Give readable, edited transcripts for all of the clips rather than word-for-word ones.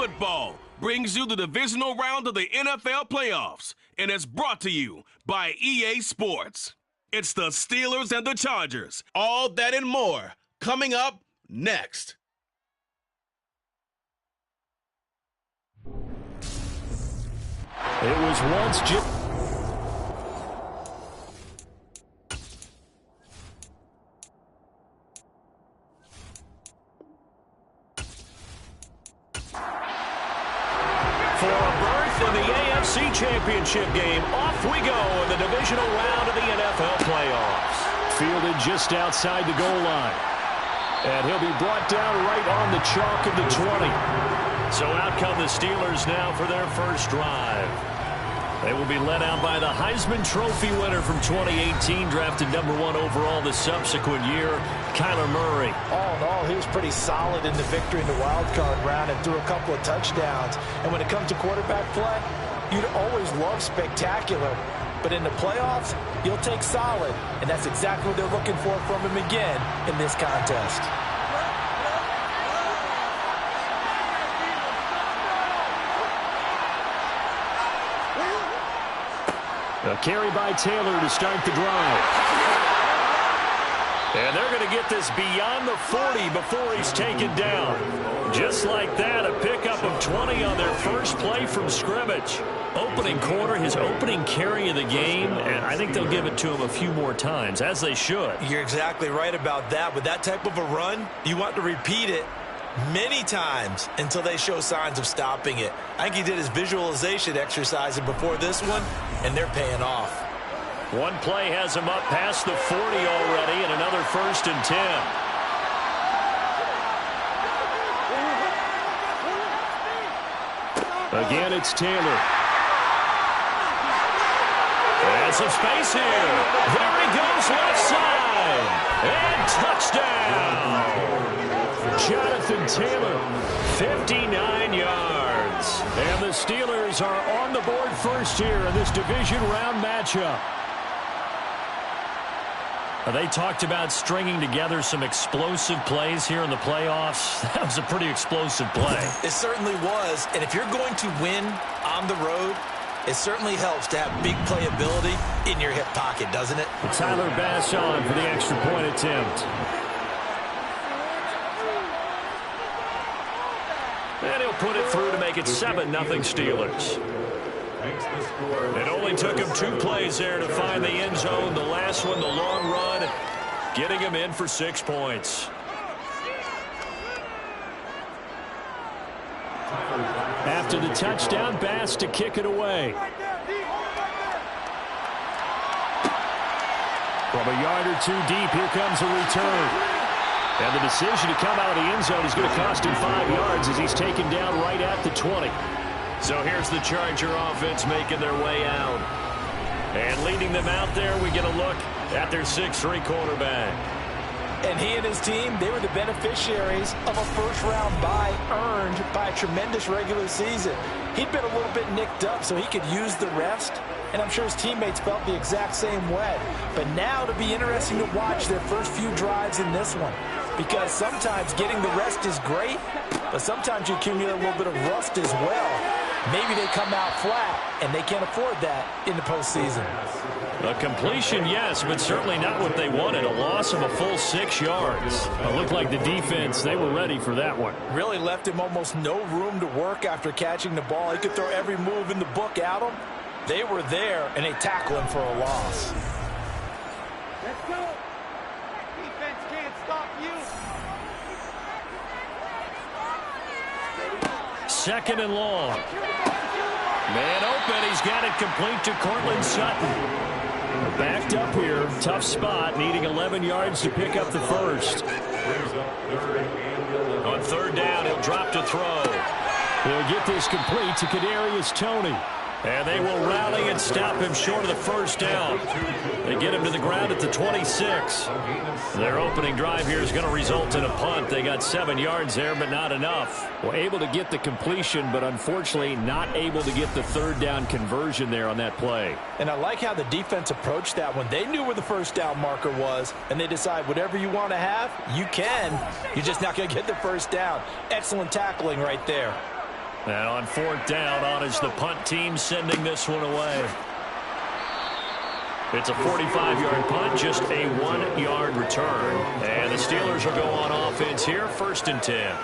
Football brings you the divisional round of the NFL playoffs, and it's brought to you by EA Sports. It's the Steelers and the Chargers. All that and more coming up next. It was once for a berth in the AFC Championship game. Off we go in the divisional round of the NFL playoffs. Fielded just outside the goal line. And he'll be brought down right on the chalk of the 20. So out come the Steelers now for their first drive. They will be led out by the Heisman Trophy winner from 2018, drafted #1 overall the subsequent year, Kyler Murray. All in all, he was pretty solid in the victory in the wild card round and threw a couple of touchdowns. And when it comes to quarterback play, you'd always love spectacular. But in the playoffs, you'll take solid. And that's exactly what they're looking for from him again in this contest. A carry by Taylor to start the drive. And they're going to get this beyond the 40 before he's taken down. Just like that, a pickup of 20 on their first play from scrimmage. Opening quarter, his opening carry of the game, and I think they'll give it to him a few more times, as they should. You're exactly right about that. With that type of a run, you want to repeat it many times until they show signs of stopping it. I think he did his visualization exercise before this one, and they're paying off. One play has him up past the 40 already, and another 1st and 10. Again, it's Taylor. And some space here. There he goes left side. And touchdown. Jonathan Taylor, 59 yards. And the Steelers are on the board first here in this division round matchup. They talked about stringing together some explosive plays here in the playoffs. That was a pretty explosive play. It certainly was. And if you're going to win on the road, it certainly helps to have big playability in your hip pocket, doesn't it? Tyler Bass on for the extra point attempt. And he'll put it through to make it 7-0 Steelers. It only took him 2 plays there to find the end zone. The last one, the long run, getting him in for 6 points. After the touchdown, Bass to kick it away. From a yard or 2 deep, here comes a return. And the decision to come out of the end zone is going to cost him 5 yards as he's taken down right at the 20. So here's the Charger offense making their way out. And leading them out there, we get a look at their 6'3" quarterback. And he and his team, they were the beneficiaries of a first-round bye earned by a tremendous regular season. He'd been a little bit nicked up, so he could use the rest. And I'm sure his teammates felt the exact same way. But now it'll be interesting to watch their first few drives in this one. Because sometimes getting the rest is great, but sometimes you accumulate a little bit of rust as well. Maybe they come out flat, and they can't afford that in the postseason. A completion, yes, but certainly not what they wanted. A loss of a full 6 yards. It looked like the defense, they were ready for that one. Really left him almost no room to work after catching the ball. He could throw every move in the book at him. They were there, and they tackle him for a loss. Let's go. Defense can't stop you. 2nd and long. Man open. He's got it complete to Cortland Sutton. Backed up here. Tough spot. Needing 11 yards to pick up the first. On 3rd down, he'll drop to throw. He'll get this complete to Kadarius Toney. And they will rally and stop him short of the first down. They get him to the ground at the 26. Their opening drive here is going to result in a punt. They got 7 yards there, but not enough. Well, able to get the completion, but unfortunately not able to get the 3rd down conversion there on that play. And I like how the defense approached that one. They knew where the first down marker was, and they decide whatever you want to have, you can. You're just not going to get the first down. Excellent tackling right there. And on 4th down, on is the punt team sending this one away. It's a 45-yard punt, just a 1-yard return. And the Steelers will go on offense here, 1st and 10.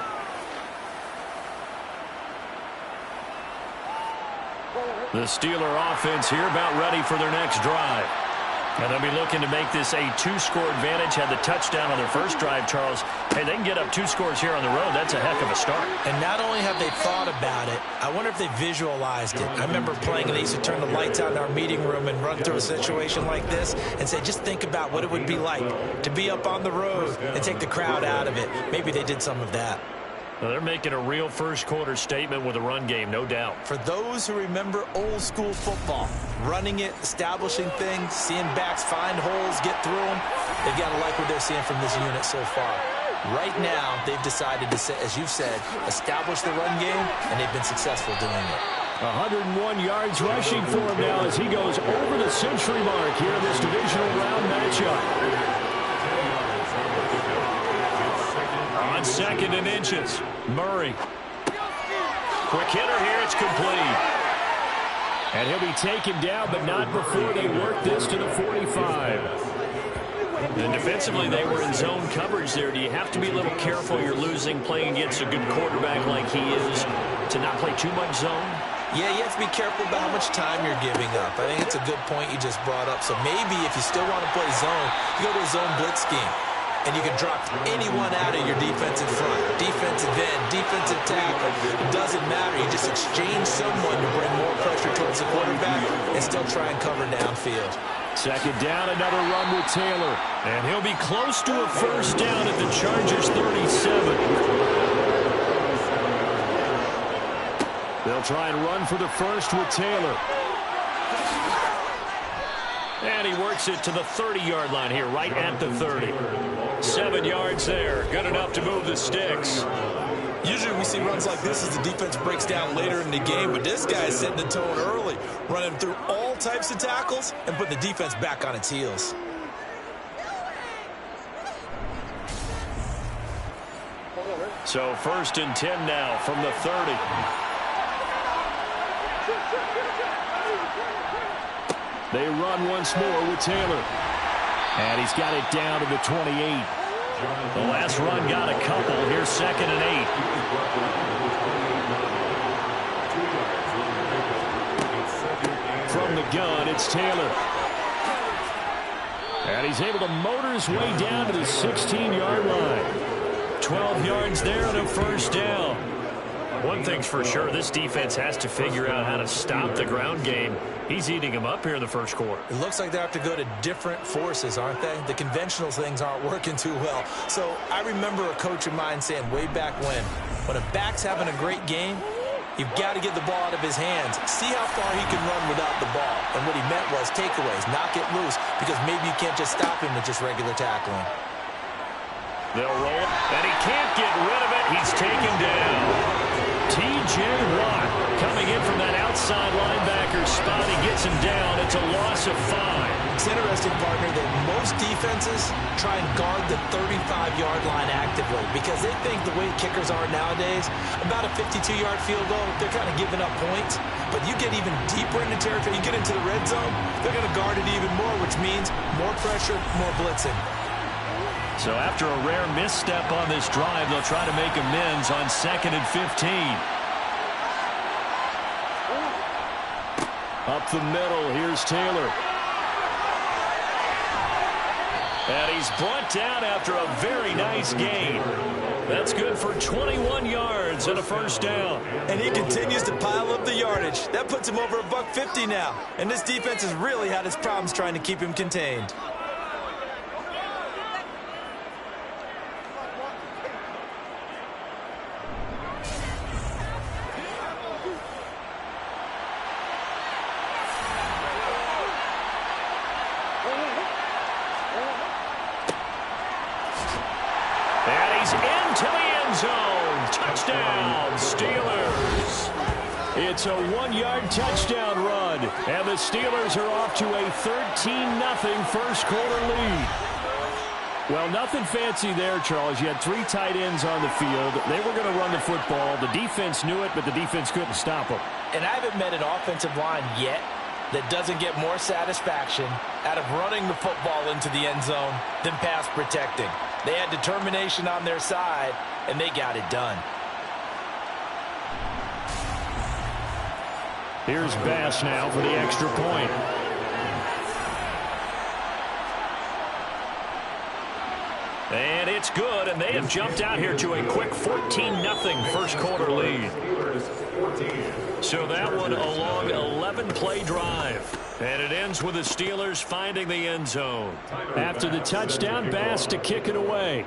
The Steeler offense here about ready for their next drive. And they'll be looking to make this a 2-score advantage. Had the touchdown on their first drive, Charles. Hey, they can get up 2 scores here on the road. That's a heck of a start. And not only have they thought about it, I wonder if they visualized it. I remember playing, and they used to turn the lights out in our meeting room and run through a situation like this and say, just think about what it would be like to be up on the road and take the crowd out of it. Maybe they did some of that. Well, they're making a real first-quarter statement with a run game, no doubt. For those who remember old-school football, running it, establishing things, seeing backs find holes, get through them, they've got to like what they're seeing from this unit so far. Right now, they've decided to, as you've said, establish the run game, and they've been successful doing it. 101 yards rushing for him now as he goes over the century mark here in this divisional round matchup. On 2nd and inches, Murray. Quick hitter here, it's complete. And he'll be taken down, but not before they work this to the 45. And defensively, they were in zone coverage there. Do you have to be a little careful you're losing playing against a good quarterback like he is to not play too much zone? Yeah, you have to be careful about how much time you're giving up. I think it's a good point you just brought up. So maybe if you still want to play zone, you go to a zone blitz scheme. And you can drop anyone out of your defensive front, defensive end, defensive tackle. It doesn't matter. You just exchange someone to bring more pressure towards the quarterback and still try and cover downfield. 2nd down, another run with Taylor. And he'll be close to a 1st down at the Chargers' 37. They'll try and run for the 1st with Taylor. And he works it to the 30-yard line here, right at the 30. 7 yards there. Good enough to move the sticks. Usually we see runs like this as the defense breaks down later in the game, but this guy is setting the tone early, running through all types of tackles and putting the defense back on its heels. So 1st and 10 now from the 30. They run once more with Taylor. And he's got it down to the 28. The last run got a couple. Here's 2nd and 8. From the gun, it's Taylor. And he's able to motor his way down to the 16-yard line. 12 yards there and a 1st down. One thing's for sure, this defense has to figure out how to stop the ground game. He's eating them up here in the 1st quarter. It looks like they have to go to different forces, aren't they? The conventional things aren't working too well. So I remember a coach of mine saying way back when a back's having a great game, you've got to get the ball out of his hands. See how far he can run without the ball. And what he meant was takeaways, knock it loose, because maybe you can't just stop him with just regular tackling. They'll roll it, and he can't get rid of it. He's taken down. T.J. Watt coming in from that outside linebacker spot. He gets him down. It's a loss of 5. It's interesting, partner, that most defenses try and guard the 35-yard line actively because they think the way kickers are nowadays, about a 52-yard field goal, they're kind of giving up points. But you get even deeper into territory, you get into the red zone, they're going to guard it even more, which means more pressure, more blitzing. So after a rare misstep on this drive, they'll try to make amends on 2nd and 15. Up the middle, here's Taylor. And he's brought down after a very nice gain. That's good for 21 yards and a 1st down. And he continues to pile up the yardage. That puts him over $150 now. And this defense has really had its problems trying to keep him contained. Touchdown, Steelers. It's a 1-yard touchdown run, and the Steelers are off to a 13-0 1st quarter lead. Well, nothing fancy there, Charles. You had 3 tight ends on the field. They were going to run the football. The defense knew it, but the defense couldn't stop them. And I haven't met an offensive line yet that doesn't get more satisfaction out of running the football into the end zone than pass protecting. They had determination on their side, and they got it done. Here's Bass now for the extra point. And it's good, and they have jumped out here to a quick 14-0 first quarter lead. So that one a long 11-play drive. And it ends with the Steelers finding the end zone. After the touchdown, Bass to kick it away.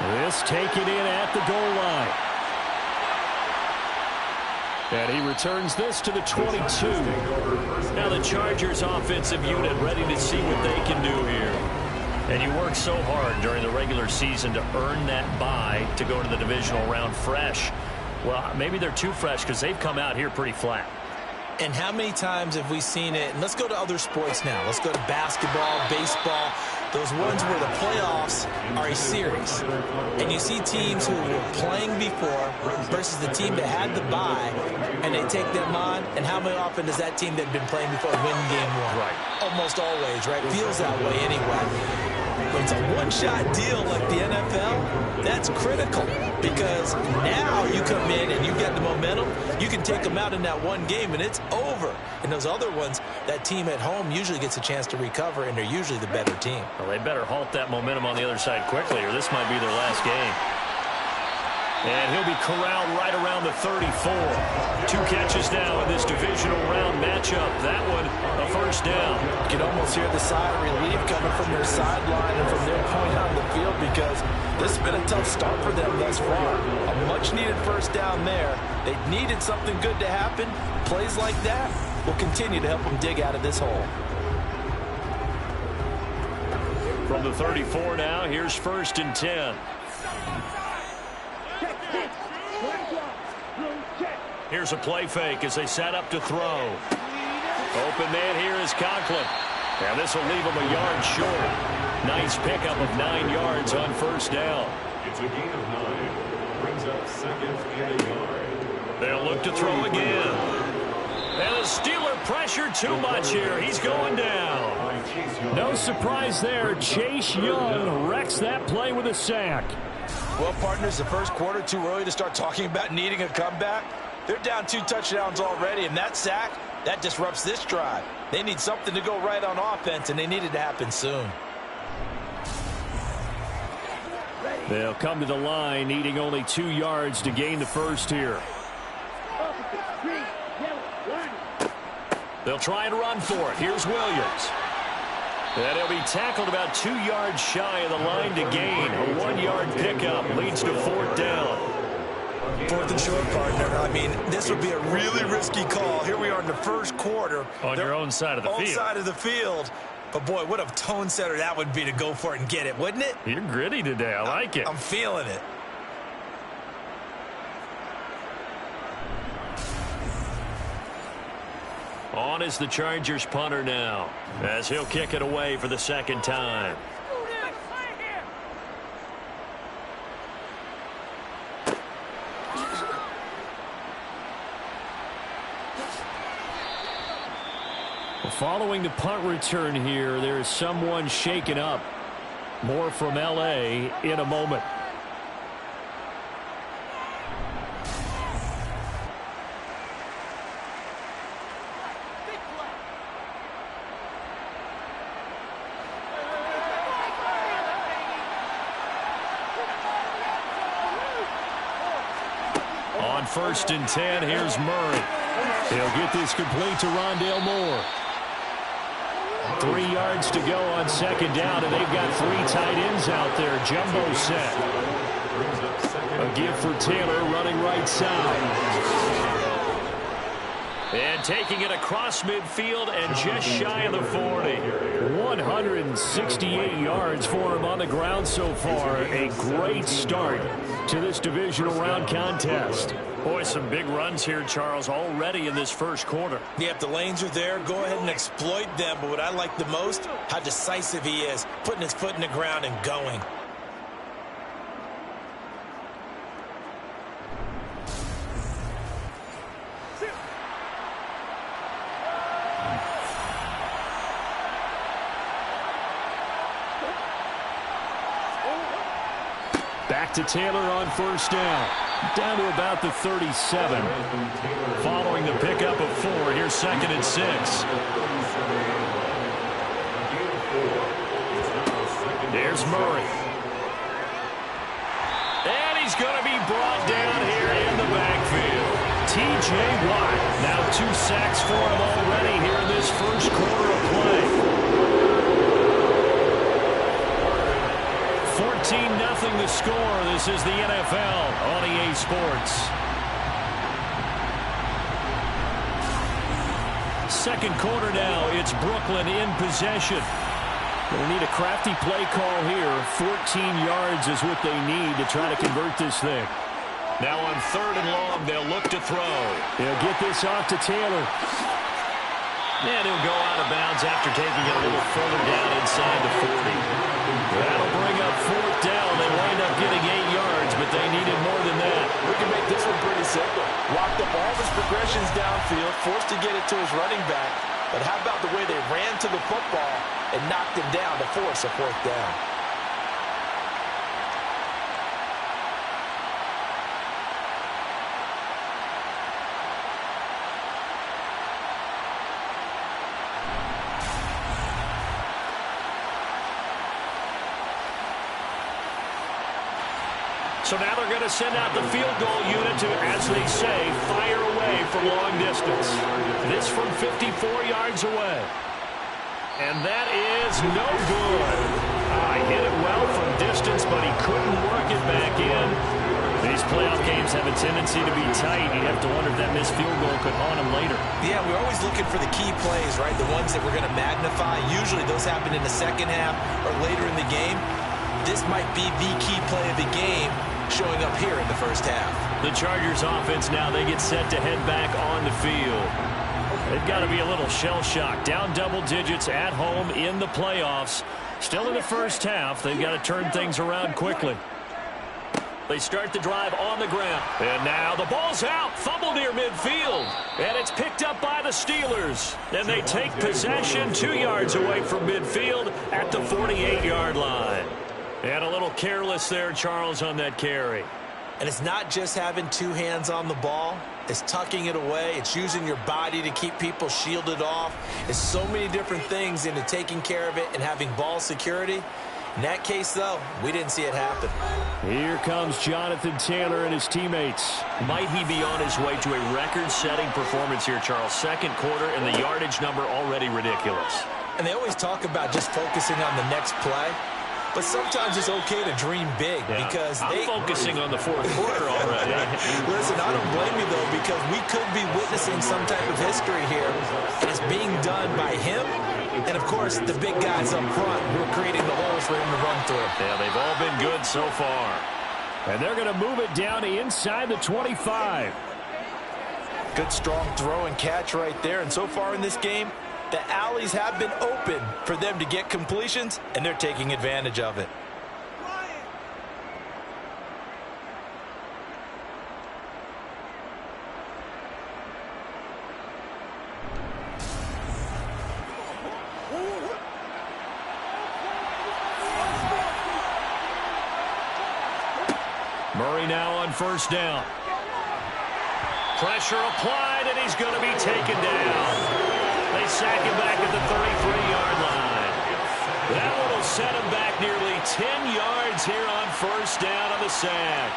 This taken in at the goal line. And he returns this to the 22. Now the Chargers offensive unit ready to see what they can do here. And you work so hard during the regular season to earn that bye to go to the divisional round fresh. Well, maybe they're too fresh because they've come out here pretty flat. And how many times have we seen it? And let's go to other sports now. Let's go to basketball, baseball, those ones where the playoffs are a series. And you see teams who were playing before versus the team that had the bye, and they take them on. And how often does that team that had been playing before win game 1? Right. Almost always, right? Feels that way anyway. When it's a one-shot deal like the NFL, that's critical because now you come in and you get the momentum. You can take them out in that one game, and it's over. And those other ones, that team at home usually gets a chance to recover, and they're usually the better team. Well, they better halt that momentum on the other side quickly, or this might be their last game. And he'll be corralled right around the 34. 2 catches now in this divisional round matchup. That one, a first down. You can almost hear the sigh of relief coming from their sideline and from their point on the field because this has been a tough start for them thus far. A much-needed first down there. They needed something good to happen. Plays like that will continue to help them dig out of this hole. From the 34 now, here's 1st and 10. Here's a play fake as they set up to throw. Open man here is Conklin. And this will leave him a yard short. Nice pickup of 9 yards on first down. It's a gain of 9. Brings up 2nd and a yard. They'll look to throw again. And the Steeler pressure too much here. He's going down. No surprise there. Chase Young wrecks that play with a sack. Well, partners, the first quarter, too early to start talking about needing a comeback. They're down 2 touchdowns already, and that sack, that disrupts this drive. They need something to go right on offense, and they need it to happen soon. They'll come to the line, needing only 2 yards to gain the first here. They'll try and run for it. Here's Williams. And he'll be tackled about 2 yards shy of the line to gain. A 1-yard pickup leads to 4th down. 4th and short, partner. I mean, this would be a really risky call. Here we are in the first quarter. On your own side of the field. Own side of the field. But, boy, what a tone setter that would be to go for it and get it, wouldn't it? You're gritty today. I like it. I'm feeling it. On is the Chargers punter now, as he'll kick it away for the 2nd time. Following the punt return here, there is someone shaken up. More from L.A. in a moment. On 1st and 10, here's Murray. He'll get this complete to Rondale Moore. 3 yards to go on 2nd down, and they've got 3 tight ends out there. Jumbo set. A give for Taylor running right side. And taking it across midfield and just shy of the 40. 168 yards for him on the ground so far. A great start to this divisional round contest. Boy, some big runs here, Charles, already in this first quarter. Yeah, if the lanes are there, go ahead and exploit them. But what I like the most, how decisive he is, putting his foot in the ground and going. Back to Taylor on first down. Down to about the 37. Following the pickup of 4, here's 2nd and 6. There's Murray. And he's going to be brought down here in the backfield. T.J. Watt. Now 2 sacks for him already here in this first quarter of play. 14-0 the score. This is the NFL on EA Sports. Second quarter now. It's Brooklyn in possession. Going to need a crafty play call here. 14 yards is what they need to try to convert this thing. Now on 3rd and long, they'll look to throw. They'll get this off to Taylor. And he'll go out of bounds after taking it a little further down inside the 40. That'll bring up 4th down. They wind up getting 8 yards, but they needed more than that. We can make this one pretty simple. Locked up all of his progressions downfield, forced to get it to his running back. But how about the way they ran to the football and knocked him down to force a 4th down? So now they're going to send out the field goal unit to, as they say, fire away from long distance. This from 54 yards away. And that is no good. Hit it well from distance, but he couldn't work it back in. These playoff games have a tendency to be tight. You have to wonder if that missed field goal could haunt him later. Yeah, we're always looking for the key plays, right? The ones that we're going to magnify. Usually those happen in the second half or later in the game. This might be the key play of the game showing up here in the first half. The Chargers offense now, they get set to head back on the field. They've got to be a little shell-shocked. Down double digits at home in the playoffs. Still in the first half. They've got to turn things around quickly. They start the drive on the ground. And now the ball's out. Fumble near midfield. And it's picked up by the Steelers. And they take possession 2 yards away from midfield at the 48-yard line. And a little careless there, Charles, on that carry. And it's not just having 2 hands on the ball. It's tucking it away. It's using your body to keep people shielded off. It's so many different things into taking care of it and having ball security. In that case, though, we didn't see it happen. Here comes Jonathan Taylor and his teammates. Might he be on his way to a record-setting performance here, Charles? Second quarter, and the yardage number already ridiculous. And they always talk about just focusing on the next play. But sometimes it's okay to dream big because I'm focusing on the fourth quarter already. Listen, I don't blame you, though, because we could be witnessing some type of history here. And it's being done by him and, of course, the big guys up front who are creating the holes for him to run through. Yeah, they've all been good so far. And they're going to move it down inside the 25. Good, strong throw and catch right there. And so far in this game, the alleys have been open for them to get completions, and they're taking advantage of it. Murray now on first down. Pressure applied, and he's going to be taken down. They sack him back at the 33-yard line. That one will set him back nearly 10 yards here on first down on the sack.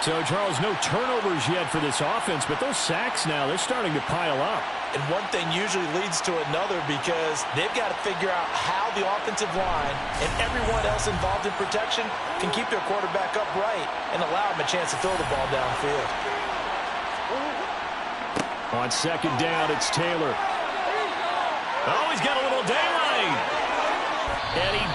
So, Charles, no turnovers yet for this offense, but those sacks now, they're starting to pile up. And one thing usually leads to another because they've got to figure out how the offensive line and everyone else involved in protection can keep their quarterback upright and allow him a chance to throw the ball downfield. On second down, it's Taylor. Oh, he's got a little daylight.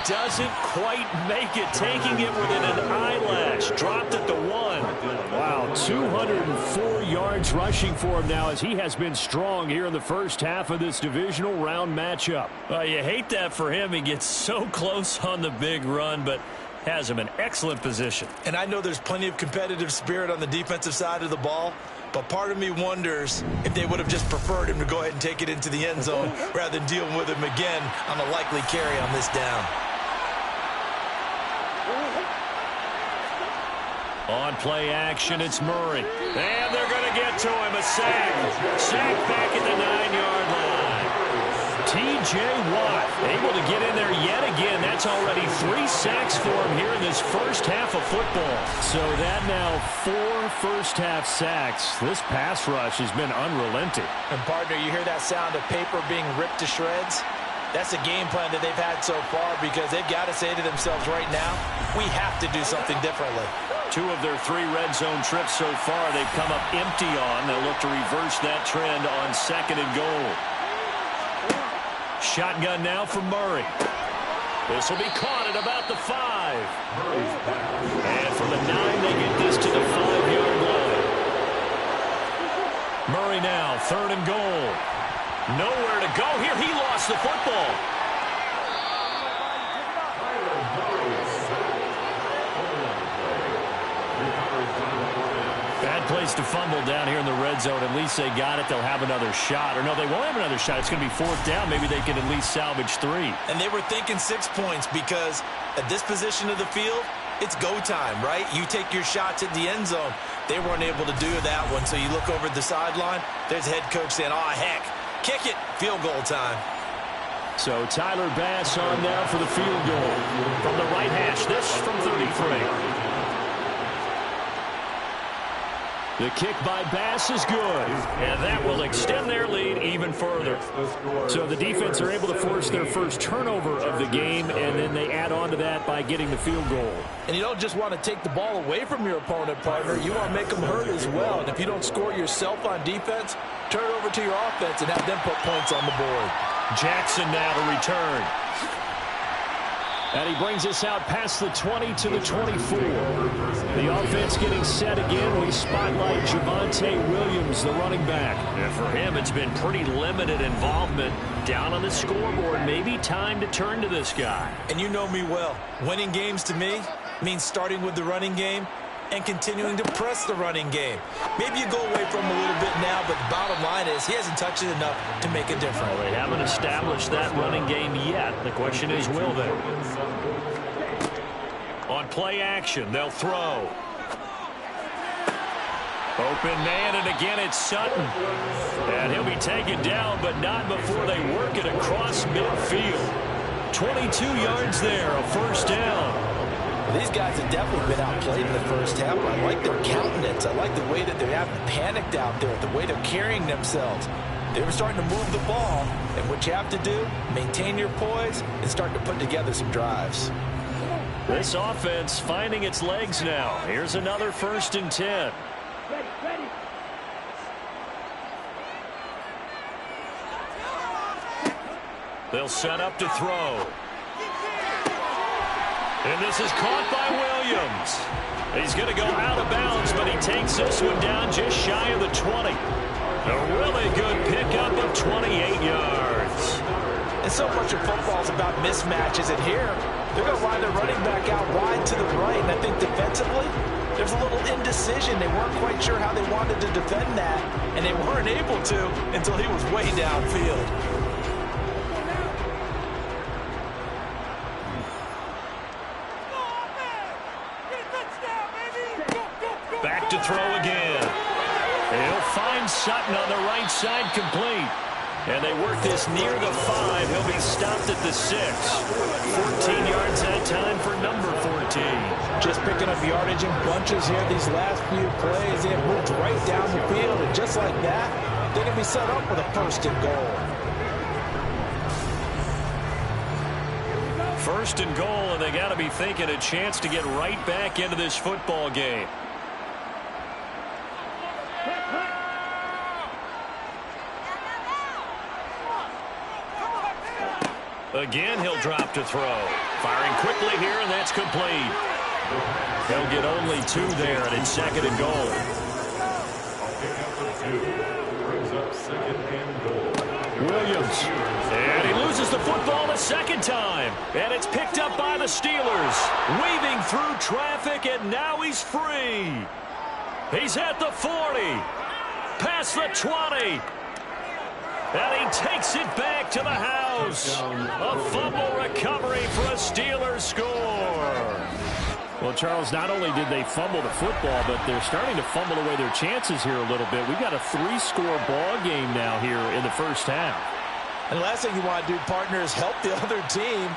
doesn't quite make it, taking it within an eyelash. Dropped at the 1. Wow, 204 yards rushing for him now as he has been strong here in the first half of this divisional round matchup. Well, you hate that for him. He gets so close on the big run, but has him in excellent position. And I know there's plenty of competitive spirit on the defensive side of the ball, but part of me wonders if they would have just preferred him to go ahead and take it into the end zone rather than dealing with him again on a likely carry on this down. On play action, it's Murray. And they're going to get to him. A sack. Sack back at the 9-yard line. T.J. Watt able to get in there yet again. That's already 3 sacks for him here in this first half of football. So that now 4 first-half sacks. This pass rush has been unrelenting. And, partner, you hear that sound of paper being ripped to shreds? That's a game plan that they've had so far because they've got to say to themselves right now, we have to do something differently. 2 of their 3 red zone trips so far they've come up empty on. They'll look to reverse that trend on 2nd and goal. Shotgun now for Murray. This will be caught at about the 5. And from the 9, they get this to the 5-yard line. Murray now, 3rd and goal. Nowhere to go here. He lost the football. Bad place to fumble down here in the red zone. At least they got it. They'll have another shot. Or no, they won't have another shot. It's going to be 4th down. Maybe they can at least salvage 3. And they were thinking 6 points because at this position of the field, it's go time, right? You take your shots at the end zone. They weren't able to do that one. So you look over at the sideline. There's head coach saying, oh, heck, kick it. Field goal time. So Tyler Bass on now for the field goal. From the right hash, this from 33. The kick by Bass is good, and that will extend their lead even further. So the defense are able to force their first turnover of the game, and then they add on to that by getting the field goal. And you don't just want to take the ball away from your opponent, partner. You want to make them hurt as well. And if you don't score yourself on defense, turn it over to your offense and have them put points on the board. Jackson now to return. And he brings us out past the 20 to the 24. The offense getting set again. We spotlight Javonte Williams, the running back. And for him, it's been pretty limited involvement down on the scoreboard. Maybe time to turn to this guy. And you know me well. Winning games to me means starting with the running game and continuing to press the running game. Maybe you go away from him a little bit now, but the bottom line is he hasn't touched it enough to make a difference. Well, they haven't established that running game yet. The question is, will they? On play action, they'll throw. Open man, and again it's Sutton. And he'll be taken down, but not before they work it across midfield. 22 yards there, a 1st down. These guys have definitely been outplayed in the first half. I like their countenance. I like the way that they haven't panicked out there, the way they're carrying themselves. They were starting to move the ball, and what you have to do, maintain your poise and start to put together some drives. This offense finding its legs now. Here's another 1st and 10. They'll set up to throw. And this is caught by Williams. He's going to go out of bounds, but he takes this one down just shy of the 20. A really good pickup of 28 yards. And so much of football is about mismatches, and here they're going to line their running back out wide to the right. And I think defensively, there's a little indecision. They weren't quite sure how they wanted to defend that, and they weren't able to until he was way downfield. Back to throw again. He'll find Sutton on the right side, complete. And they work this near the 5. He'll be stopped at the 6. 14 yards that time for number 14. Just picking up yardage in bunches here these last few plays. They have moved right down the field, and just like that, they can be set up with a 1st and goal. 1st and goal, and they got to be thinking a chance to get right back into this football game. Again, he'll drop to throw. Firing quickly here, and that's complete. They'll get only 2 there, and it's 2nd and goal. Brings up 2nd and goal. Williams. And he loses the football the 2nd time. And it's picked up by the Steelers. Weaving through traffic, and now he's free. He's at the 40. Past the 20. And he takes it back to the house. A fumble recovery for a Steelers score. Well, Charles, not only did they fumble the football, but they're starting to fumble away their chances here a little bit. We've got a 3-score ball game now here in the first half. And the last thing you want to do, partner, is help the other team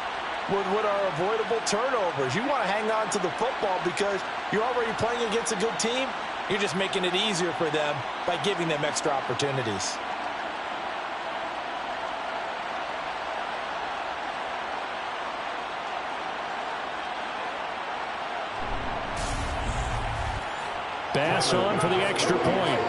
with what are avoidable turnovers. You want to hang on to the football because you're already playing against a good team. You're just making it easier for them by giving them extra opportunities. Bass on for the extra point.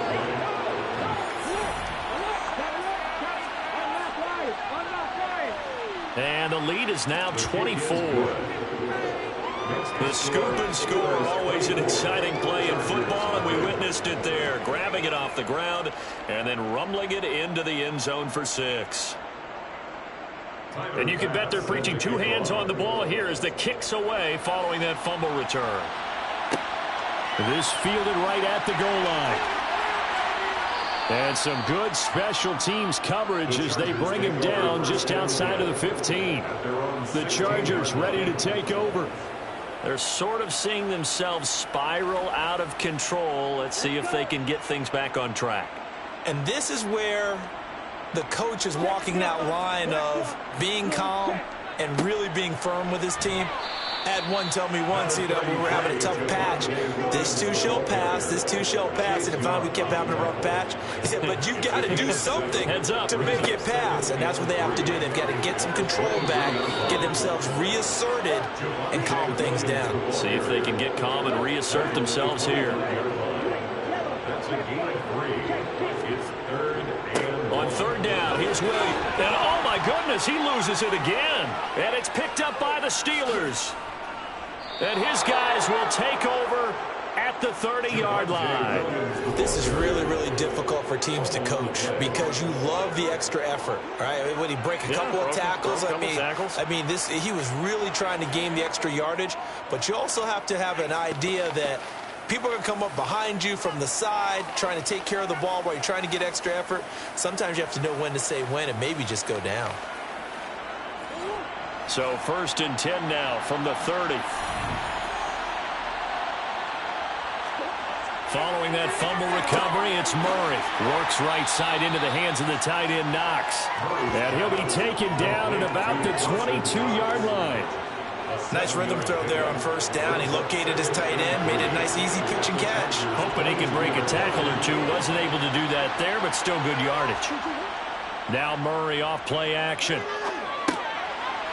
And the lead is now 24. The scoop and score, always an exciting play in football, and we witnessed it there. Grabbing it off the ground and then rumbling it into the end zone for 6. And you can bet they're preaching 2 hands on the ball here as the kick's away following that fumble return. This fielded right at the goal line. And some good special teams coverage as they bring him down just outside of the 15. The Chargers ready to take over. They're sort of seeing themselves spiral out of control. Let's see if they can get things back on track. And this is where the coach is walking that line of being calm and really being firm with his team. I had one tell me once, we were having a tough patch. This too shall pass, this too shall pass. And finally we kept having a rough patch. He said, but you got to do something to make it pass. And that's what they have to do. They've got to get some control back, get themselves reasserted, and calm things down. See if they can get calm and reassert themselves here. That's a gain of 3. It's 3rd and On 3rd down, here's Williams. And oh my goodness, he loses it again. And it's picked up by the Steelers. And his guys will take over at the 30-yard line. This is really, really difficult for teams to coach because you love the extra effort, right? When he break a couple of tackles, I mean, he was really trying to gain the extra yardage, but you also have to have an idea that people are going to come up behind you from the side trying to take care of the ball while you're trying to get extra effort. Sometimes you have to know when to say when and maybe just go down. So 1st and 10 now from the 30. Following that fumble recovery, it's Murray. Works right side into the hands of the tight end, Knox. And he'll be taken down at about the 22-yard line. Nice rhythm throw there on 1st down. He located his tight end, made it a nice, easy pitch and catch. Hoping he can break a tackle or two. Wasn't able to do that there, but still good yardage. Now Murray off play action.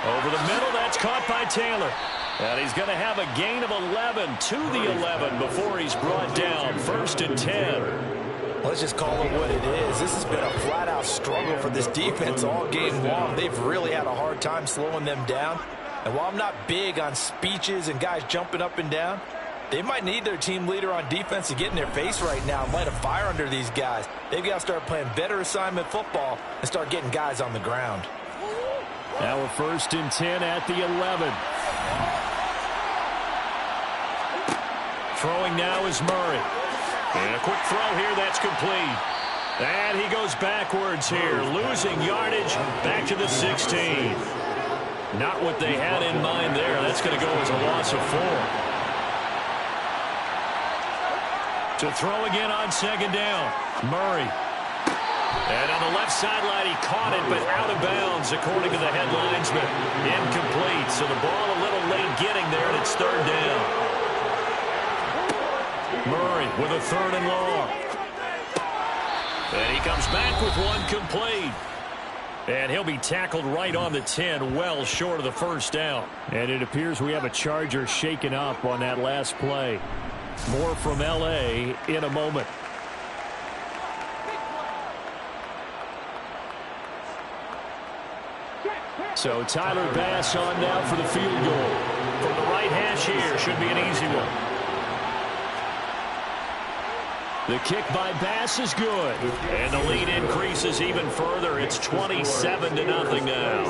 Over the middle, that's caught by Taylor. And he's going to have a gain of 11 to the 11 before he's brought down. 1st and 10. Let's just call it what it is. This has been a flat-out struggle for this defense all game long. They've really had a hard time slowing them down. And while I'm not big on speeches and guys jumping up and down, they might need their team leader on defense to get in their face right now and light a fire under these guys. They've got to start playing better assignment football and start getting guys on the ground. Now we're 1st and 10 at the 11. Throwing now is Murray. And a quick throw here, that's complete. And he goes backwards here, losing yardage back to the 16. Not what they had in mind there. That's going to go as a loss of 4. To throw again on 2nd down, Murray. And on the left sideline, he caught it, but out of bounds, according to the head linesman. Incomplete, so the ball a little late getting there, and it's 3rd down. Murray with a 3rd and long. And he comes back with one complete. And he'll be tackled right on the 10, well short of the 1st down. And it appears we have a Charger shaken up on that last play. More from L.A. in a moment. So Tyler Bass on now for the field goal. From the right hash here, should be an easy one. The kick by Bass is good. And the lead increases even further. It's 27-0 now.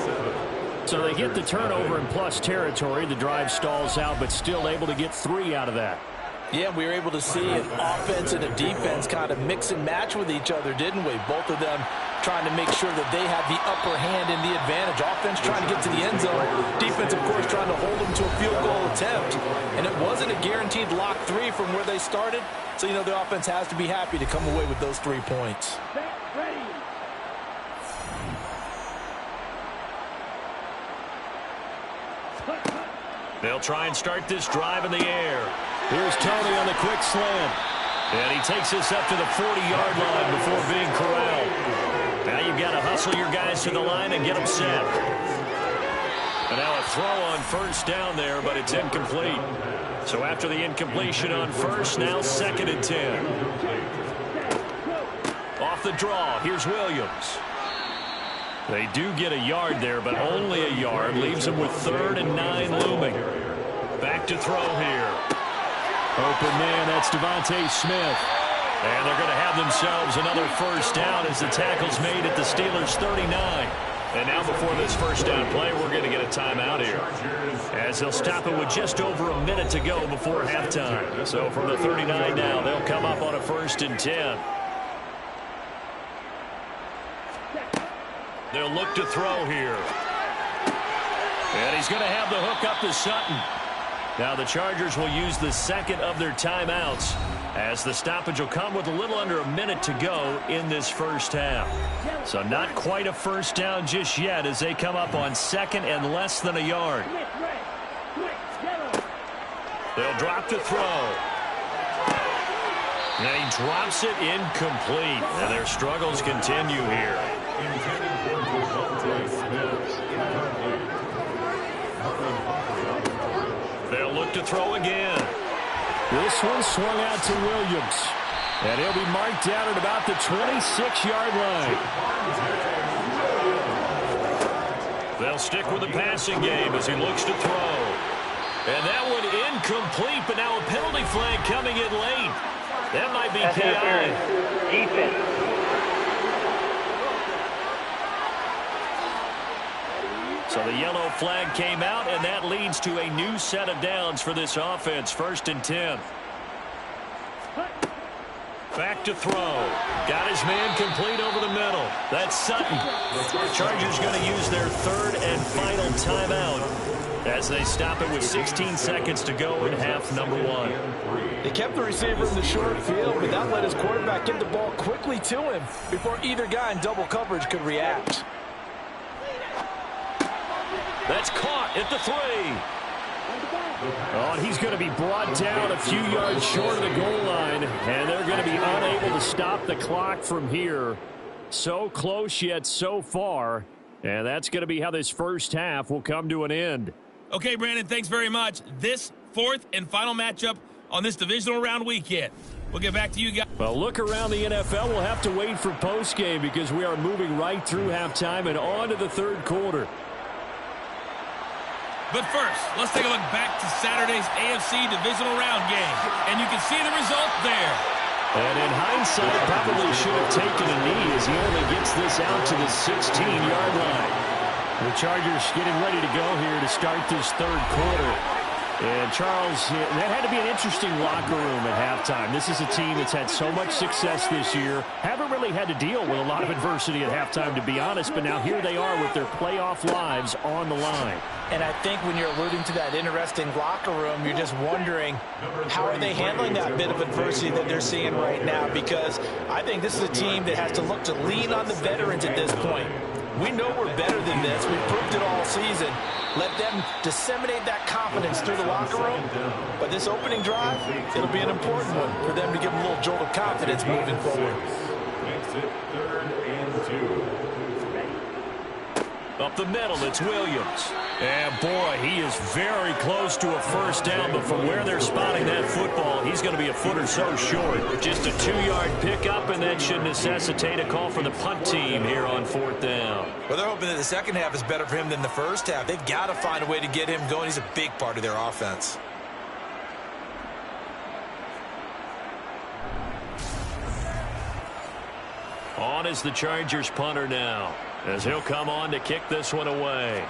So they get the turnover in plus territory. The drive stalls out, but still able to get 3 out of that. Yeah, we were able to see an offense and a defense kind of mix and match with each other, didn't we? Both of them trying to make sure that they have the upper hand and the advantage. Offense trying to get to the end zone. Defense, of course, trying to hold them to a field goal attempt. And it wasn't a guaranteed lock 3 from where they started. So, you know, the offense has to be happy to come away with those 3 points. They'll try and start this drive in the air. Here's Tony on the quick slant. And he takes this up to the 40-yard line before being corralled. Now you've got to hustle your guys to the line and get them set. And now a throw on first down there, but it's incomplete. So after the incompletion on first, now 2nd and 10. Off the draw, here's Williams. They do get a yard there, but only a yard. Leaves them with 3rd and 9 looming. Back to throw here. Open man, that's Devontae Smith. And they're going to have themselves another first down as the tackle's made at the Steelers' 39. And now before this first down play, we're going to get a timeout here, as they'll stop it with just over a minute to go before halftime. So from the 39 now, they'll come up on a 1st and 10. They'll look to throw here. And he's going to have the hook up to Sutton. Now the Chargers will use the 2nd of their timeouts, as the stoppage will come with a little under a minute to go in this first half. So not quite a first down just yet as they come up on 2nd and less than a yard. They'll drop to throw. And he drops it incomplete. And their struggles continue here. They'll look to throw again. This one swung out to Williams. And he'll be marked down at about the 26-yard line. They'll stick with the passing game as he looks to throw. And that one incomplete, but now a penalty flag coming in late. That might be PI. Defense. So the yellow flag came out, and that leads to a new set of downs for this offense. 1st and 10. Back to throw. Got his man complete over the middle. That's Sutton. The Chargers going to use their 3rd and final timeout as they stop it with 16 seconds to go in half number 1. They kept the receiver in the short field, but that let his quarterback get the ball quickly to him before either guy in double coverage could react. That's caught at the 3. Oh, and he's going to be brought down a few yards short of the goal line, and they're going to be unable to stop the clock from here. So close yet so far, and that's going to be how this first half will come to an end. Okay, Brandon, thanks very much. This 4th and final matchup on this divisional round weekend. We'll get back to you guys. Well, look around the NFL. We'll have to wait for postgame because we are moving right through halftime and on to the 3rd quarter. But first, let's take a look back to Saturday's AFC divisional round game. And you can see the result there. And in hindsight, probably should have taken a knee as he only gets this out to the 16-yard line. The Chargers getting ready to go here to start this 3rd quarter. And Charles, that had to be an interesting locker room at halftime. This is a team that's had so much success this year. Haven't really had to deal with a lot of adversity at halftime, to be honest. But now here they are with their playoff lives on the line. And I think when you're alluding to that interesting locker room, you're just wondering how are they handling that bit of adversity that they're seeing right now? Because I think this is a team that has to look to lean on the veterans at this point. We know we're better than this. We've proved it all season. Let them disseminate that confidence through the locker room. But this opening drive, it'll be an important one for them to give them a little jolt of confidence moving forward. Makes it 3rd and 2. Up the middle, it's Williams. And, boy, he is very close to a first down, but from where they're spotting that football, he's going to be a foot or so short. Just a 2-yard pickup, and that should necessitate a call for the punt team here on 4th down. Well, they're hoping that the second half is better for him than the first half. They've got to find a way to get him going. He's a big part of their offense. On is the Chargers punter now, as he'll come on to kick this one away.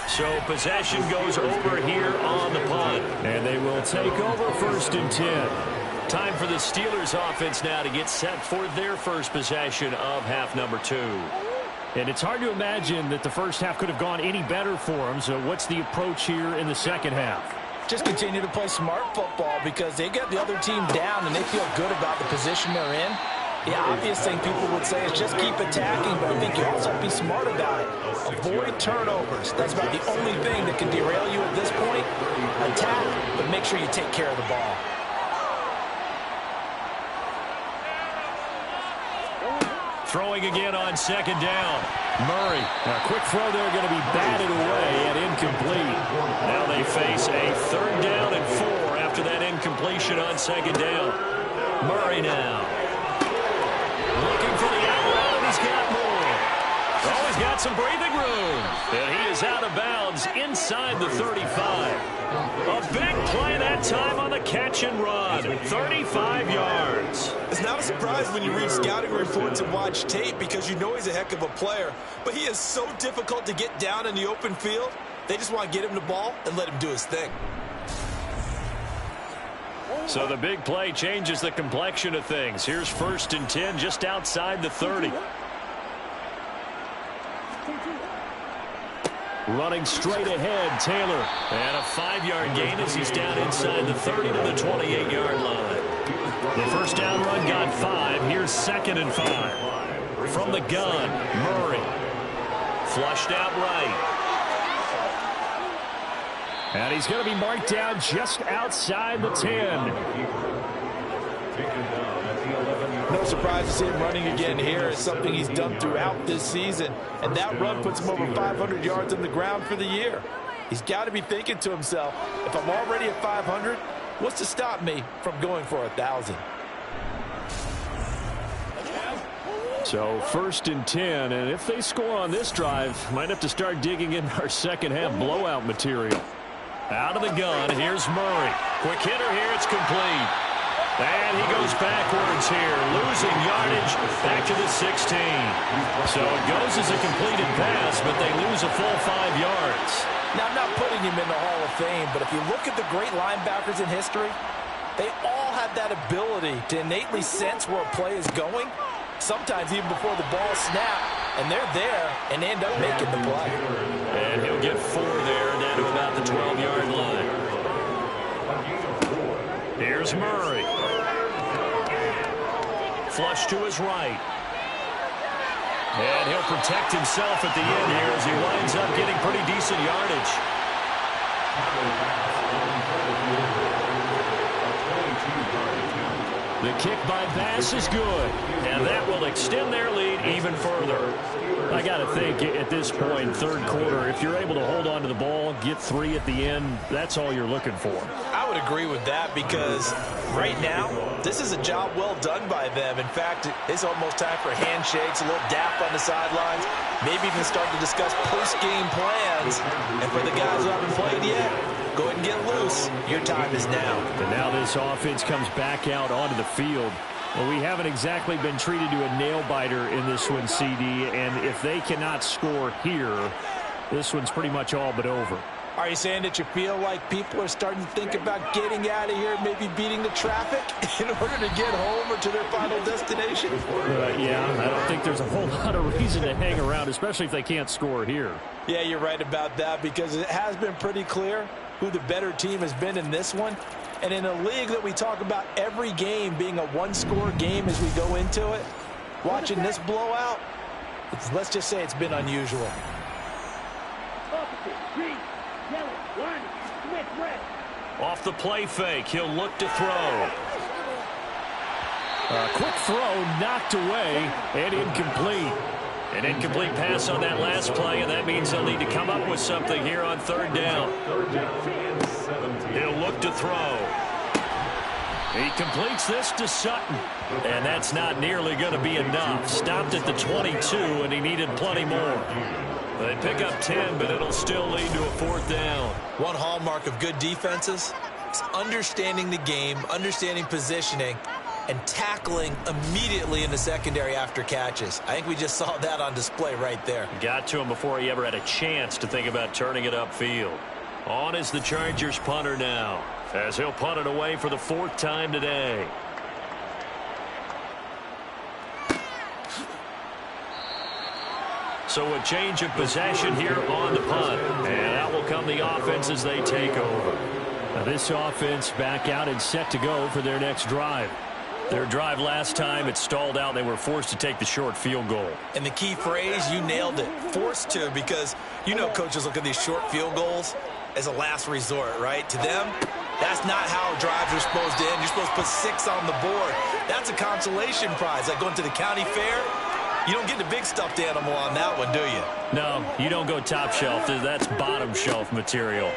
So possession goes over here on the punt. And they will take over 1st and 10. Time for the Steelers offense now to get set for their first possession of half number 2. And it's hard to imagine that the first half could have gone any better for them. So what's the approach here in the second half? Just continue to play smart football because they got the other team down and they feel good about the position they're in. The obvious thing people would say is just keep attacking, but I think you also have to be smart about it. Avoid turnovers. That's about the only thing that can derail you at this point. Attack, but make sure you take care of the ball. Throwing again on 2nd down. Murray. A quick throw there, going to be batted away and incomplete. Now they face a 3rd down and 4 after that incompletion on 2nd down. Murray now. Looking for the out route, and he's got more. Oh, he's got some breathing room. And he is out of bounds inside the 35. A big play that time on the catch and run. 35 yards. It's not a surprise when you read scouting reports and watch tape because you know he's a heck of a player. But he is so difficult to get down in the open field. They just want to get him the ball and let him do his thing. So the big play changes the complexion of things. Here's 1st and 10 just outside the 30. Running straight ahead, Taylor. And a 5-yard gain as he's down inside the 30 to the 28-yard line. The first down run got 5. Here's 2nd and 5. From the gun, Murray. Flushed out right. And he's going to be marked down just outside the 10. No surprise to see him running again here. It's something he's done throughout this season. And that run puts him over 500 yards on the ground for the year. He's got to be thinking to himself, if I'm already at 500, what's to stop me from going for 1,000? So 1st and 10, and if they score on this drive, might have to start digging in our second half blowout material. Out of the gun, here's Murray. Quick hitter here, it's complete. And he goes backwards here, losing yardage back to the 16. So it goes as a completed pass, but they lose a full 5 yards. Now, I'm not putting him in the Hall of Fame, but if you look at the great linebackers in history, they all have that ability to innately sense where a play is going, sometimes even before the ball snaps, and they're there and end up making the play. And he'll get 4 there, down to about the 12-yard line. Here's Murray. Flush to his right. And he'll protect himself at the end here as he winds up getting pretty decent yardage. The kick by Bass is good, and that will extend their lead even further. I got to think at this point, 3rd quarter, if you're able to hold on to the ball, get 3 at the end, that's all you're looking for. I would agree with that because right now, this is a job well done by them. In fact, it's almost time for handshakes, a little dap on the sidelines, maybe even start to discuss post-game plans. And for the guys who haven't played yet, go ahead and get loose. Your time is now. And now this offense comes back out onto the field. Well, we haven't exactly been treated to a nail-biter in this one, CD, and if they cannot score here, this one's pretty much all but over. Are you saying that you feel like people are starting to think about getting out of here, maybe beating the traffic in order to get home or to their final destination? Yeah, I don't think there's a whole lot of reason to hang around, especially if they can't score here. Yeah, you're right about that because it has been pretty clear who the better team has been in this one. And in a league that we talk about every game being a one-score game as we go into it, watching this blowout, let's just say it's been unusual. Off the play fake, he'll look to throw. Quick throw, knocked away, and incomplete. An incomplete pass on that last play, and that means they'll need to come up with something here on third down. He'll look to throw. He completes this to Sutton, and that's not nearly going to be enough. Stopped at the 22, and he needed plenty more. They pick up 10, but it'll still lead to a fourth down. One hallmark of good defenses is understanding the game, understanding positioning, and tackling immediately in the secondary after catches. I think we just saw that on display right there. Got to him before he ever had a chance to think about turning it upfield. On is the Chargers punter now, as he'll punt it away for the fourth time today. So a change of possession here on the punt. And out will come the offense as they take over. Now this offense back out and set to go for their next drive. Their drive last time, it stalled out. They were forced to take the short field goal. And the key phrase, you nailed it, forced to, because you know coaches look at these short field goals as a last resort, right? To them, that's not how drives are supposed to end. You're supposed to put 6 on the board. That's a consolation prize, like going to the county fair. You don't get the big stuffed animal on that one, do you? No, you don't go top shelf. That's bottom shelf material.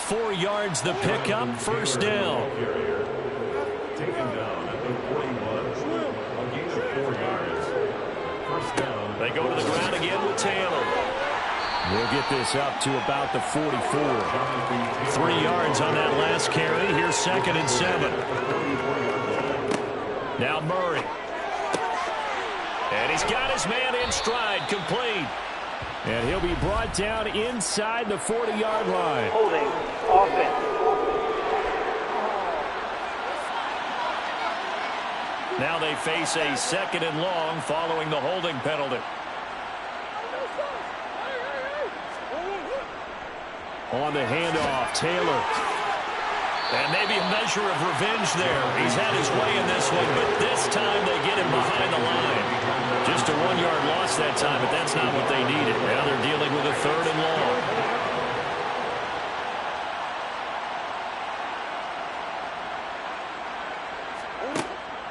4 yards the pickup, first down. Taken down at the 41. A gain of 4 yards. First down. They go to the ground again with Taylor. We'll get this up to about the 44. 3 yards on that last carry. Here's 2nd and 7. Now Murray. And he's got his man in stride, complete. And he'll be brought down inside the 40-yard line. Holding, offense. Now they face a 2nd and long following the holding penalty. On the handoff, Taylor. And maybe a measure of revenge there. He's had his way in this one, but this time they get him behind the line. Just a 1-yard loss that time, but that's not what they needed. Now they're dealing with a 3rd and long.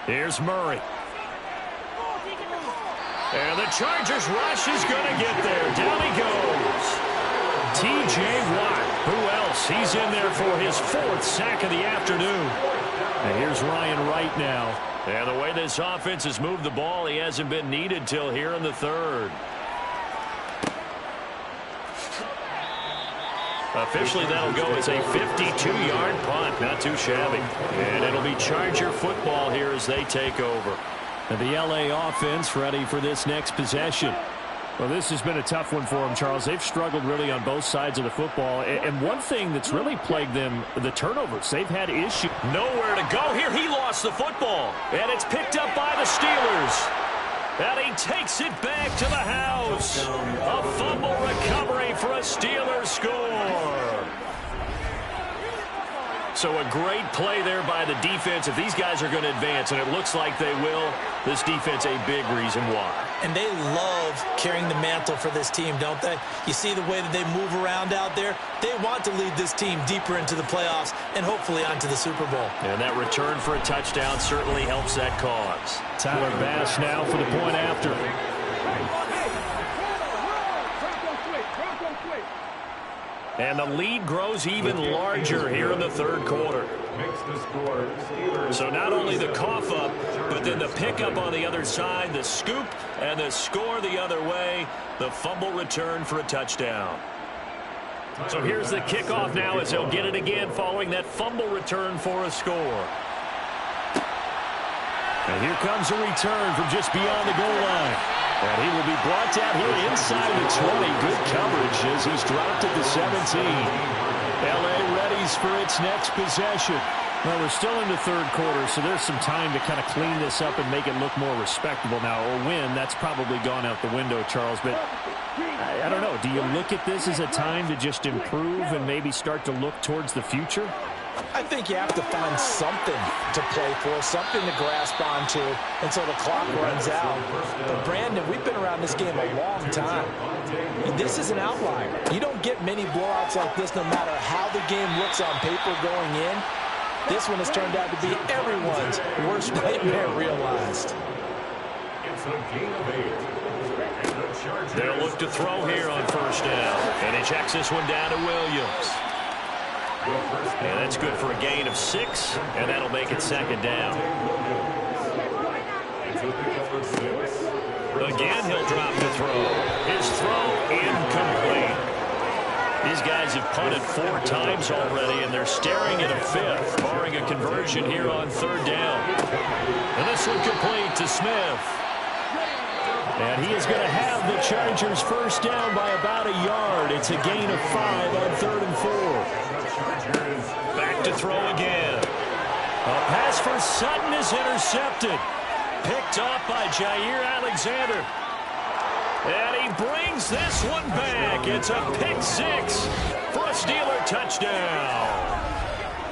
Here's Murray. And the Chargers rush is going to get there. Down he goes. T.J. Watt. Who else? He's in there for his 4th sack of the afternoon. And here's Ryan Wright now. And the way this offense has moved the ball, he hasn't been needed till here in the 3rd. Officially, that'll go as a 52-yard punt. Not too shabby. And it'll be Charger football here as they take over. And the L.A. offense ready for this next possession. Well, this has been a tough one for them, Charles. They've struggled really on both sides of the football. And one thing that's really plagued them, the turnovers. They've had issues. Nowhere to go here. He lost the football. And it's picked up by the Steelers. And he takes it back to the house. A fumble recovery for a Steelers score. So a great play there by the defense. If these guys are going to advance, and it looks like they will, this defense a big reason why. And they love carrying the mantle for this team, don't they? You see the way that they move around out there? They want to lead this team deeper into the playoffs and hopefully onto the Super Bowl. And that return for a touchdown certainly helps that cause. Tyler Bass now for the point after. And the lead grows even larger here in the 3rd quarter. So not only the cough up, but then the pickup on the other side, the scoop, and the score the other way. The fumble return for a touchdown. So here's the kickoff now as they'll get it again following that fumble return for a score. And here comes a return from just beyond the goal line. And he will be brought down here inside the 20. Good coverage as he's dropped at the 17. L.A. readies for its next possession. Well, we're still in the 3rd quarter, so there's some time to kind of clean this up and make it look more respectable now. A win, that's probably gone out the window, Charles. But I don't know. Do you look at this as a time to just improve and maybe start to look towards the future? I think you have to find something to play for, something to grasp onto until the clock runs out. But, Brandon, we've been around this game a long time. This is an outlier. You don't get many blowouts like this no matter how the game looks on paper going in. This one has turned out to be everyone's worst nightmare realized. It's a gain of 8. And the Chargers. They'll look to throw here on first down. And he checks this one down to Williams. And that's good for a gain of 6, and that'll make it second down. Again, he'll drop to throw. His throw incomplete. These guys have punted 4 times already, and they're staring at a 5th, barring a conversion here on third down. And this one complete to Smith. And he is going to have the Chargers first down by about a yard. It's a gain of 5 on 3rd and 4. Back to throw again. A pass for Sutton is intercepted. Picked off by Jair Alexander. And he brings this one back. It's a pick 6 for a Steeler touchdown.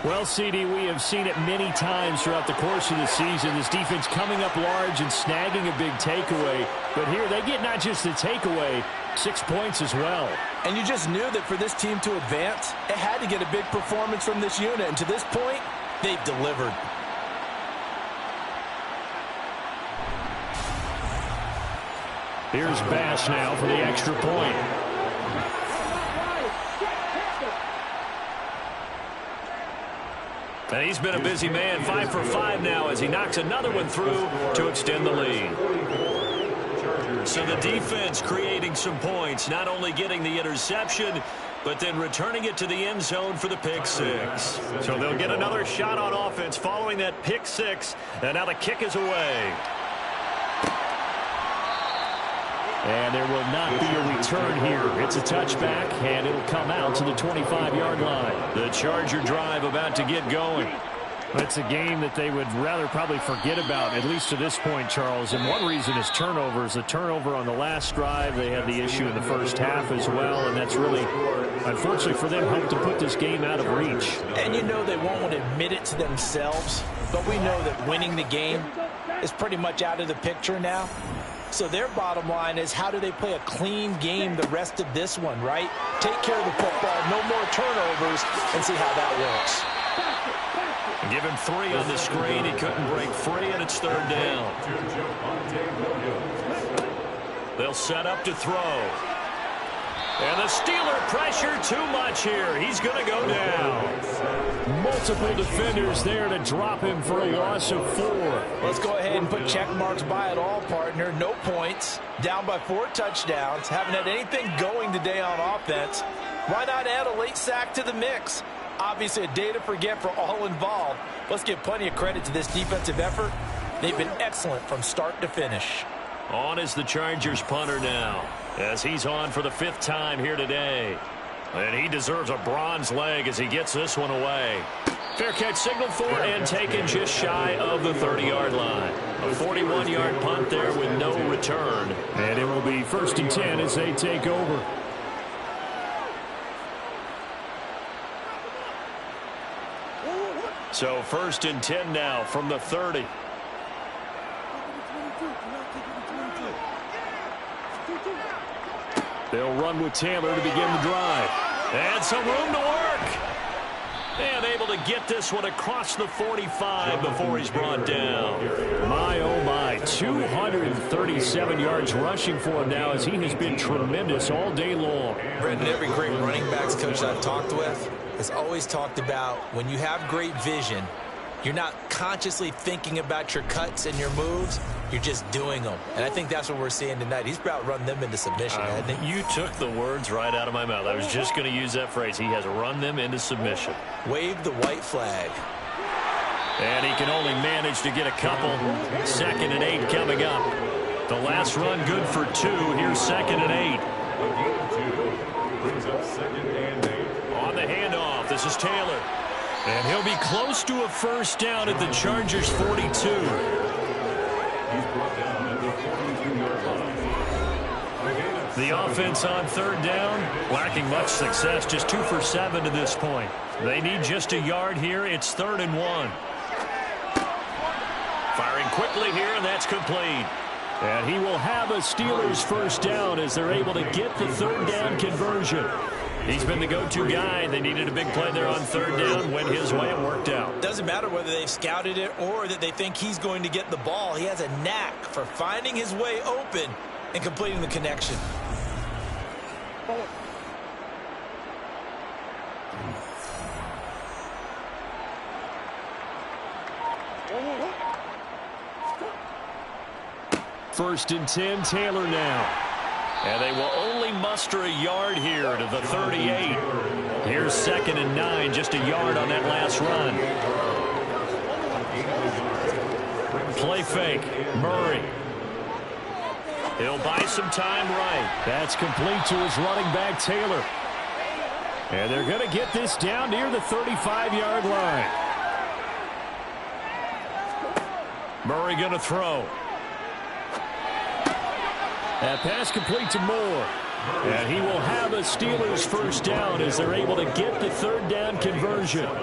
Well, CD, we have seen it many times throughout the course of the season. This defense coming up large and snagging a big takeaway. But here they get not just the takeaway, 6 points as well. And you just knew that for this team to advance, it had to get a big performance from this unit. And to this point, they've delivered. Here's Bass now for the extra point. And he's been a busy man, 5 for 5 now as he knocks another one through to extend the lead. So the defense creating some points, not only getting the interception, but then returning it to the end zone for the pick 6. So they'll get another shot on offense following that pick 6, and now the kick is away. And there will not be a return here. It's a touchback, and it'll come out to the 25-yard line. The Charger drive about to get going. It's a game that they would rather probably forget about, at least to this point, Charles. And one reason is turnovers. The turnover on the last drive, they had the issue in the first half as well, and that's really, unfortunately for them, helped to put this game out of reach. And you know they won't admit it to themselves, but we know that winning the game is pretty much out of the picture now. So their bottom line is, how do they play a clean game the rest of this one, right? Take care of the football, no more turnovers, and see how that works. Give him 3 on the screen. He couldn't break free, and it's 3rd down. They'll set up to throw. And the Steeler pressure too much here. He's going to go down. Multiple defenders there to drop him for a loss of 4. Let's go ahead and put check marks by it all, partner. No points. Down by 4 touchdowns. Haven't had anything going today on offense. Why not add a late sack to the mix? Obviously a day to forget for all involved. Let's give plenty of credit to this defensive effort. They've been excellent from start to finish. On is the Chargers punter now, as he's on for the 5th time here today. And he deserves a bronze leg as he gets this one away. Fair catch signaled for and taken just shy of the 30-yard line. A 41-yard punt there with no return. And it will be 1st and 10 as they take over. So 1st and 10 now from the 30. They'll run with Taylor to begin the drive. And some room to work. And able to get this one across the 45 before he's brought down. My, oh my, 237 yards rushing for him now as he has been tremendous all day long. Brendan, every great running backs coach I've talked with has always talked about when you have great vision, you're not consciously thinking about your cuts and your moves. You're just doing them. And I think that's what we're seeing tonight. He's about run them into submission. You took the words right out of my mouth. I was just going to use that phrase. He has run them into submission. Wave the white flag. And he can only manage to get a couple. 2nd and 8 coming up. The last run good for 2. Here's 2nd and 8. Brings up 2nd and 8. On the handoff, this is Taylor. And he'll be close to a first down at the Chargers 42. He's brought down at the 42-yard line. The offense on 3rd down, lacking much success, just 2 for 7 to this point. They need just a yard here. It's 3rd and 1. Firing quickly here, and that's complete. And he will have a Steelers first down as they're able to get the 3rd down conversion. He's been the go-to guy. They needed a big play there on third down. Went his way and worked out. Doesn't matter whether they've scouted it or that they think he's going to get the ball. He has a knack for finding his way open and completing the connection. First and 10, Taylor now. And they will only muster a yard here to the 38. Here's 2nd and 9, just a yard on that last run. Play fake, Murray. He'll buy some time right. That's complete to his running back, Taylor. And they're going to get this down near the 35-yard line. Murray going to throw. That pass complete to Moore. And he will have a Steelers first down as they're able to get the third down conversion. All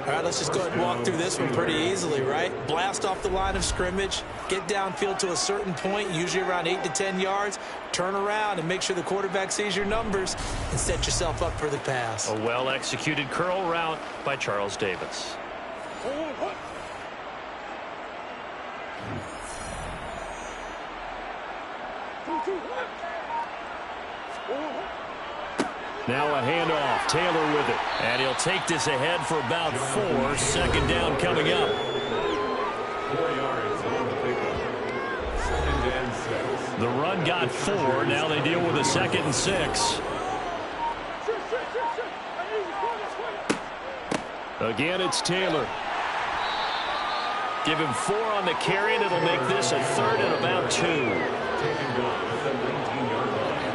right, let's just go ahead and walk through this one pretty easily, right? Blast off the line of scrimmage, get downfield to a certain point, usually around 8 to 10 yards, turn around and make sure the quarterback sees your numbers and set yourself up for the pass. A well-executed curl route by Charles Davis. Now a handoff. Taylor with it. And he'll take this ahead for about 4. 2nd down coming up. 4 yards on the pickup. 2nd and 6. The run got 4. Now they deal with a 2nd and 6. Again, it's Taylor. Give him 4 on the carry, and it'll make this a 3rd and about 2. Taken down at the 19-yard line.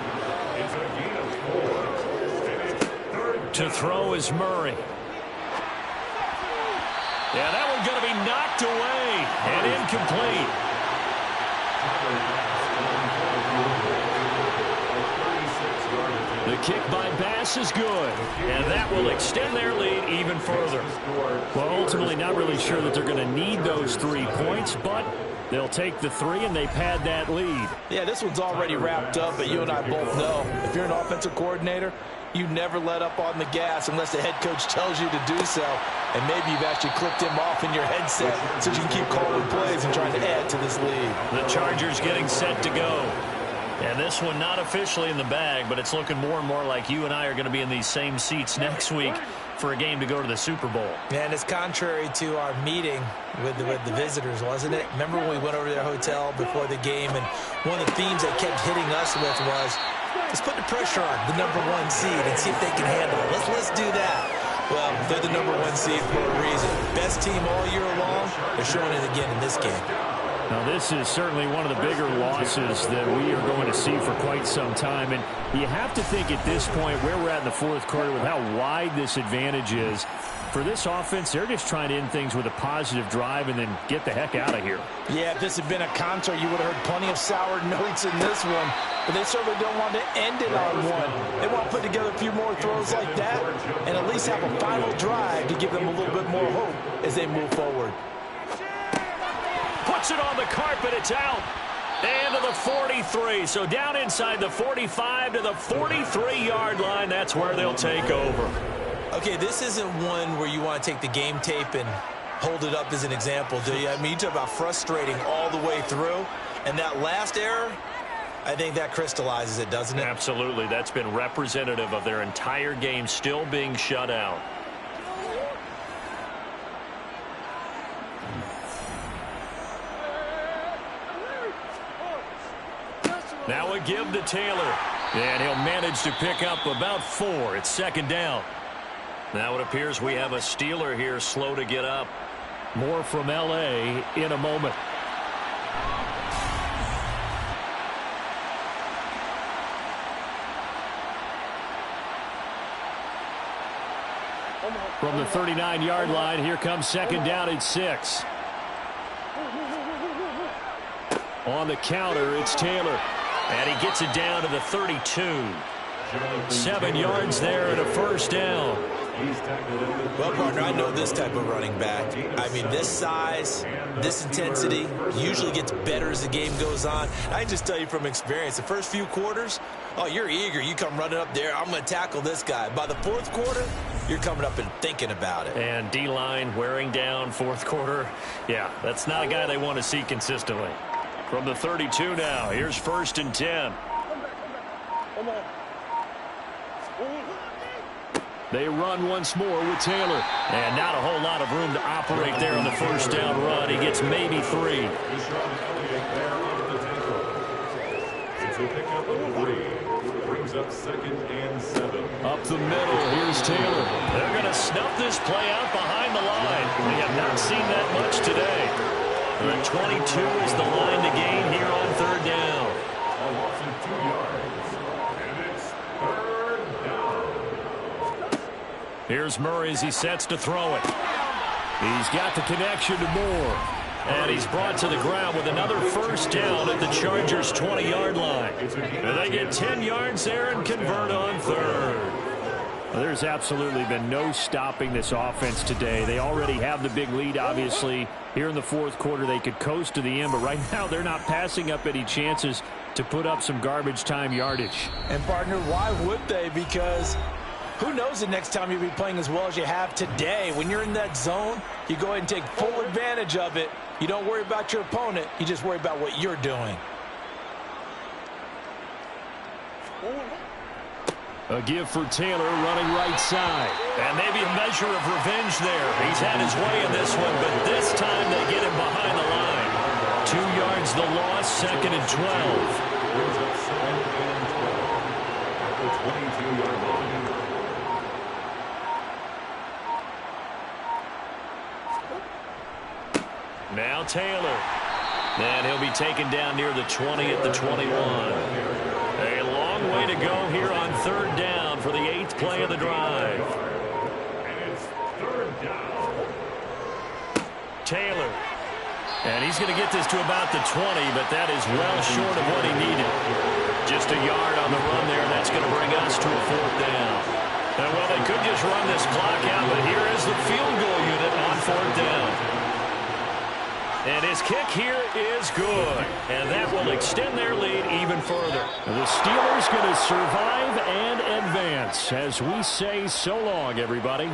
It's a gain of 4. To throw is Murray. Yeah, that one's going to be knocked away and incomplete. The kick by Bass is good, and that will extend their lead even further. Well, ultimately not really sure that they're going to need those 3 points, but they'll take the 3 and they pad that lead. Yeah, this one's already wrapped up, but you and I both know if you're an offensive coordinator, you never let up on the gas unless the head coach tells you to do so. And maybe you've actually clicked him off in your headset so you can keep calling plays and trying to add to this lead. The Chargers getting set to go. And this one not officially in the bag, but it's looking more and more like you and I are going to be in these same seats next week for a game to go to the Super Bowl. And it's contrary to our meeting with the visitors, wasn't it? Remember when we went over to their hotel before the game, and one of the themes they kept hitting us with was, let's put the pressure on the #1 seed and see if they can handle it. Let's do that. Well, they're the #1 seed for a reason. Best team all year long. They're showing it again in this game. Now, this is certainly one of the bigger losses that we are going to see for quite some time. And you have to think at this point where we're at in the 4th quarter with how wide this advantage is. For this offense, they're just trying to end things with a positive drive and then get the heck out of here. Yeah, if this had been a concert, you would have heard plenty of sour notes in this one. But they certainly don't want to end it on one. They want to put together a few more throws like that and at least have a final drive to give them a little bit more hope as they move forward. Puts it on the carpet. It's out. And to the 43. So down inside the 45 to the 43-yard line. That's where they'll take over. Okay, this isn't one where you want to take the game tape and hold it up as an example, do you? I mean, you talk about frustrating all the way through. And that last error, I think that crystallizes it, doesn't it? Absolutely. That's been representative of their entire game still being shut out. Now a give to Taylor. And he'll manage to pick up about 4. It's 2nd down. Now it appears we have a Steeler here slow to get up. More from L.A. in a moment. From the 39-yard line, here comes 2nd down and 6. On the counter, it's Taylor. And he gets it down to the 32. 7 yards there and a first down. Well, partner, I know this type of running back. I mean, this size, this intensity usually gets better as the game goes on. I can just tell you from experience, the first few quarters, Oh, you're eager. You come running up there. I'm going to tackle this guy. By the fourth quarter, you're coming up and thinking about it. And D-line wearing down fourth quarter. Yeah, that's not a guy they want to see consistently. From the 32 now, here's 1st and 10. They run once more with Taylor. And not a whole lot of room to operate there on the first down run. He gets maybe 3. It's a pickup of 3. Brings up 2nd and 7. Up the middle, here's Taylor. They're going to snuff this play out behind the line. We have not seen that much today. The 22 is the line to gain here on 3rd down. A loss of 2 yards. And it's 3rd down. Here's Murray as he sets to throw it. He's got the connection to Moore. And he's brought to the ground with another 1st down at the Chargers' 20-yard line. And they get 10 yards there and convert on 3rd. Well, there's absolutely been no stopping this offense today. They already have the big lead, obviously. Here in the fourth quarter, they could coast to the end, but right now they're not passing up any chances to put up some garbage time yardage. And, partner, why would they? Because who knows the next time you'll be playing as well as you have today. When you're in that zone, you go ahead and take full advantage of it. You don't worry about your opponent. You just worry about what you're doing. A give for Taylor running right side. And maybe a measure of revenge there. He's had his way in this one, but this time they get him behind the line. 2 yards the loss, 2nd and 12. Brings up 2nd and 12. At the 22-yard line. Now Taylor. And he'll be taken down near the 20 at the 21. A long way to go here on 3rd down for the 8th play of the drive. And it's 3rd down. Taylor. And he's going to get this to about the 20, but that is well short of what he needed. Just a yard on the run there, and that's going to bring us to a 4th down. And, well, they could just run this clock out, but here is the field goal unit on 4th down. And his kick here is good. And that will extend their lead even further. The Steelers going to survive and advance as we say so long, everybody.